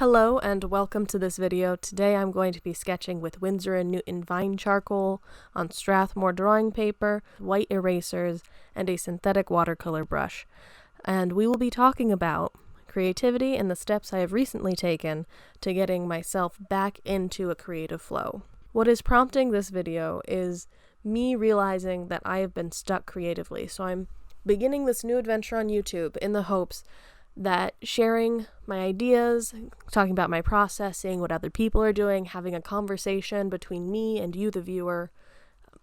Hello and welcome to this video. Today I'm going to be sketching with Windsor & Newton Vine charcoal on Strathmore drawing paper, white erasers, and a synthetic watercolor brush. And we will be talking about creativity and the steps I have recently taken to getting myself back into a creative flow. What is prompting this video is me realizing that I have been stuck creatively. So I'm beginning this new adventure on YouTube in the hopes that sharing my ideas, talking about my process, seeing what other people are doing, having a conversation between me and you, the viewer,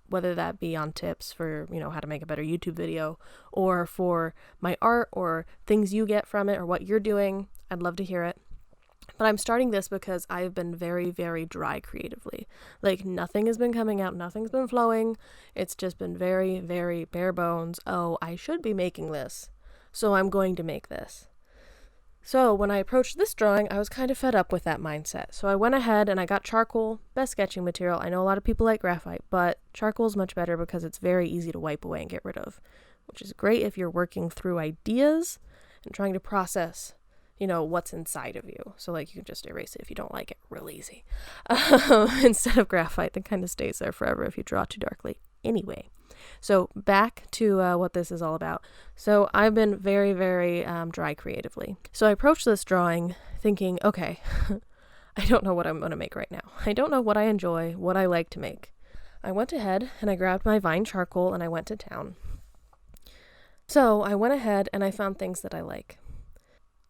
whether that be on tips for, how to make a better YouTube video, or for my art, or things you get from it, or what you're doing, I'd love to hear it. But I'm starting this because I've been very, very dry creatively. Like, nothing has been coming out, nothing's been flowing. It's just been very, very bare bones. Oh, I should be making this, so I'm going to make this. So when I approached this drawing, I was kind of fed up with that mindset. So I went ahead and I got charcoal, best sketching material. I know a lot of people like graphite, but charcoal is much better because it's very easy to wipe away and get rid of, which is great if you're working through ideas and trying to process, what's inside of you. So like you can just erase it if you don't like it, real easy. Instead of graphite that kind of stays there forever if you draw too darkly. Anyway. So back to what this is all about. So I've been very, very dry creatively. So I approached this drawing thinking, okay, I don't know what I'm going to make right now. I don't know what I enjoy, what I like to make. I went ahead and I grabbed my Vine charcoal and I went to town. So I went ahead and I found things that I like.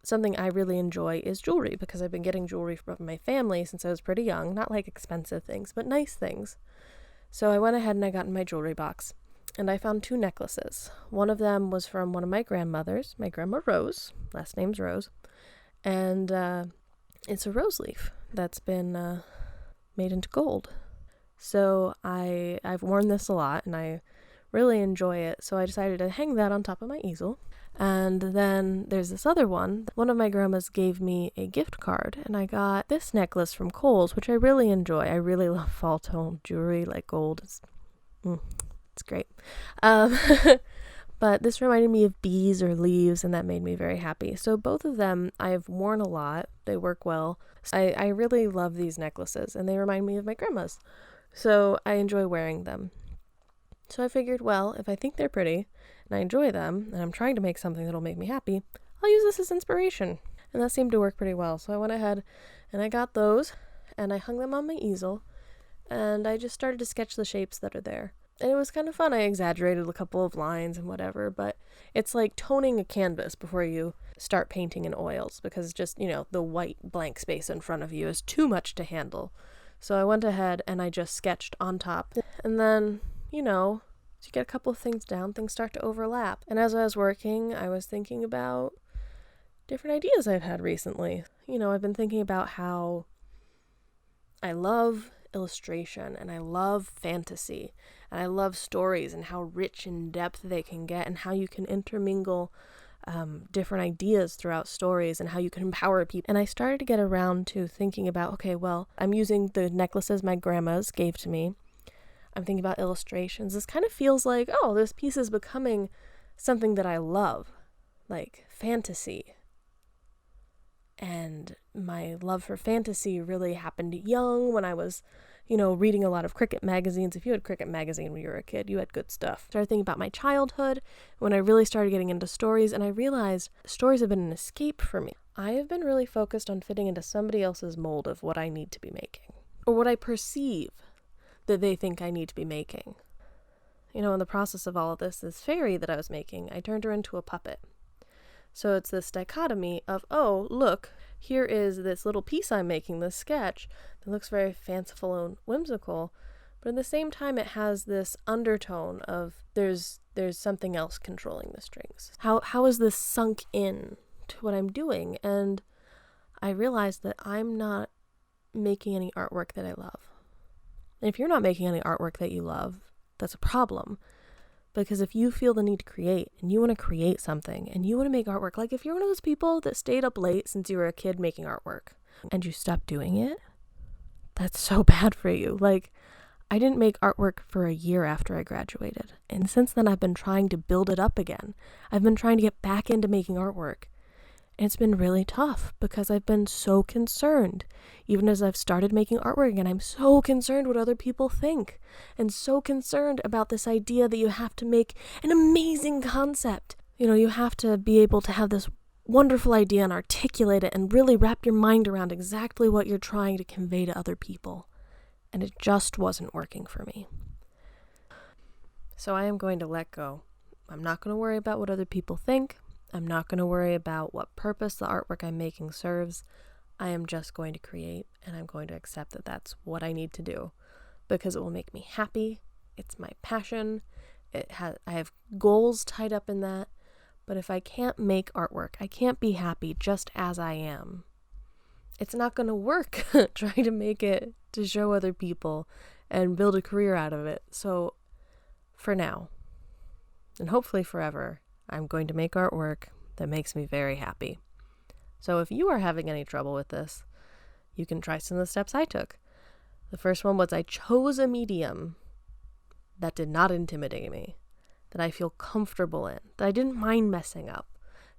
Something I really enjoy is jewelry because I've been getting jewelry from my family since I was pretty young. Not like expensive things, but nice things. So I went ahead and I got in my jewelry box. And I found 2 necklaces. One of them was from one of my grandmothers, my grandma Rose, last name's Rose, and it's a rose leaf that's been made into gold. So I've worn this a lot and I really enjoy it, so I decided to hang that on top of my easel. And then there's this other one. One of my grandmas gave me a gift card, and I got this necklace from Kohl's, which I really enjoy. I really love fall tone jewelry, like gold. It's great. But this reminded me of bees or leaves, and that made me very happy. So both of them I've worn a lot. They work well. I really love these necklaces, and they remind me of my grandma's. So I enjoy wearing them. So I figured, well, if I think they're pretty, and I enjoy them, and I'm trying to make something that'll make me happy, I'll use this as inspiration. And that seemed to work pretty well. So I went ahead, and I got those, and I hung them on my easel, and I just started to sketch the shapes that are there. And it was kind of fun. I exaggerated a couple of lines and whatever, but it's like toning a canvas before you start painting in oils because just, the white blank space in front of you is too much to handle. So I went ahead and I just sketched on top. And then, as you get a couple of things down, things start to overlap. And as I was working, I was thinking about different ideas I've had recently. I've been thinking about how I love illustration and I love fantasy and I love stories and how rich in depth they can get and how you can intermingle different ideas throughout stories and how you can empower people. And I started to get around to thinking about, okay, well, I'm using the necklaces my grandmas gave to me. I'm thinking about illustrations. This kind of feels like, oh, this piece is becoming something that I love, like fantasy. And my love for fantasy really happened young when I was, reading a lot of Cricket magazines. If you had Cricket magazine when you were a kid, you had good stuff. Started thinking about my childhood when I really started getting into stories, and I realized stories have been an escape for me. I have been really focused on fitting into somebody else's mold of what I need to be making, or what I perceive that they think I need to be making. In the process of all of this fairy that I was making, I turned her into a puppet. So it's this dichotomy of, oh, look, here is this little piece I'm making, this sketch, that looks very fanciful and whimsical, but at the same time it has this undertone of there's something else controlling the strings. How is this sunk in to what I'm doing? And I realized that I'm not making any artwork that I love. And if you're not making any artwork that you love, that's a problem. Because if you feel the need to create and you want to create something and you want to make artwork, like if you're one of those people that stayed up late since you were a kid making artwork and you stopped doing it, that's so bad for you. Like, I didn't make artwork for a year after I graduated. And since then, I've been trying to build it up again. I've been trying to get back into making artwork. And it's been really tough because I've been so concerned. Even as I've started making artwork again, I'm so concerned what other people think. And so concerned about this idea that you have to make an amazing concept. You have to be able to have this wonderful idea and articulate it and really wrap your mind around exactly what you're trying to convey to other people. And it just wasn't working for me. So I am going to let go. I'm not going to worry about what other people think. I'm not going to worry about what purpose the artwork I'm making serves. I am just going to create, and I'm going to accept that that's what I need to do because it will make me happy. It's my passion. I have goals tied up in that. But if I can't make artwork, I can't be happy just as I am. It's not going to work trying to make it to show other people and build a career out of it. So for now, and hopefully forever, I'm going to make artwork that makes me very happy. So if you are having any trouble with this, you can try some of the steps I took. The first one was I chose a medium that did not intimidate me, that I feel comfortable in, that I didn't mind messing up.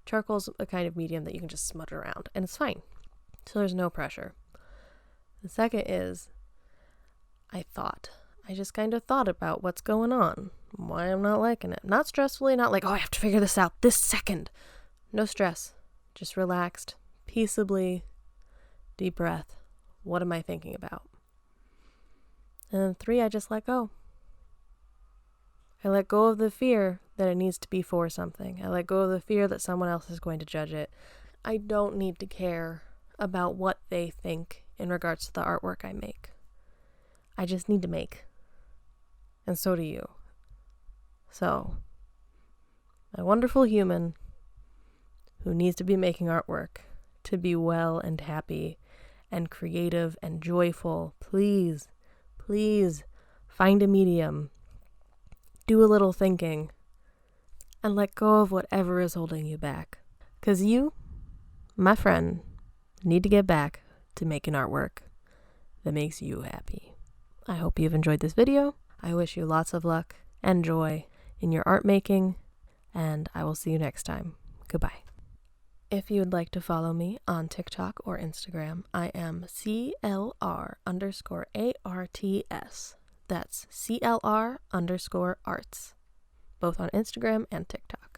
Charcoal's a kind of medium that you can just smudge around, and it's fine. So there's no pressure. The second is I just kind of thought about what's going on, why I'm not liking it. Not stressfully, not like, oh, I have to figure this out this second. No stress, just relaxed, peaceably, deep breath. What am I thinking about? And then 3, I just let go. I let go of the fear that it needs to be for something. I let go of the fear that someone else is going to judge it. I don't need to care about what they think in regards to the artwork I make. I just need to make. And so do you. So, my wonderful human who needs to be making artwork to be well and happy and creative and joyful, please find a medium. Do a little thinking and let go of whatever is holding you back. Because you, my friend, need to get back to making artwork that makes you happy. I hope you've enjoyed this video. I wish you lots of luck and joy in your art making, and I will see you next time. Goodbye. If you would like to follow me on TikTok or Instagram, I am CLR_ARTS. That's CLR_arts, both on Instagram and TikTok.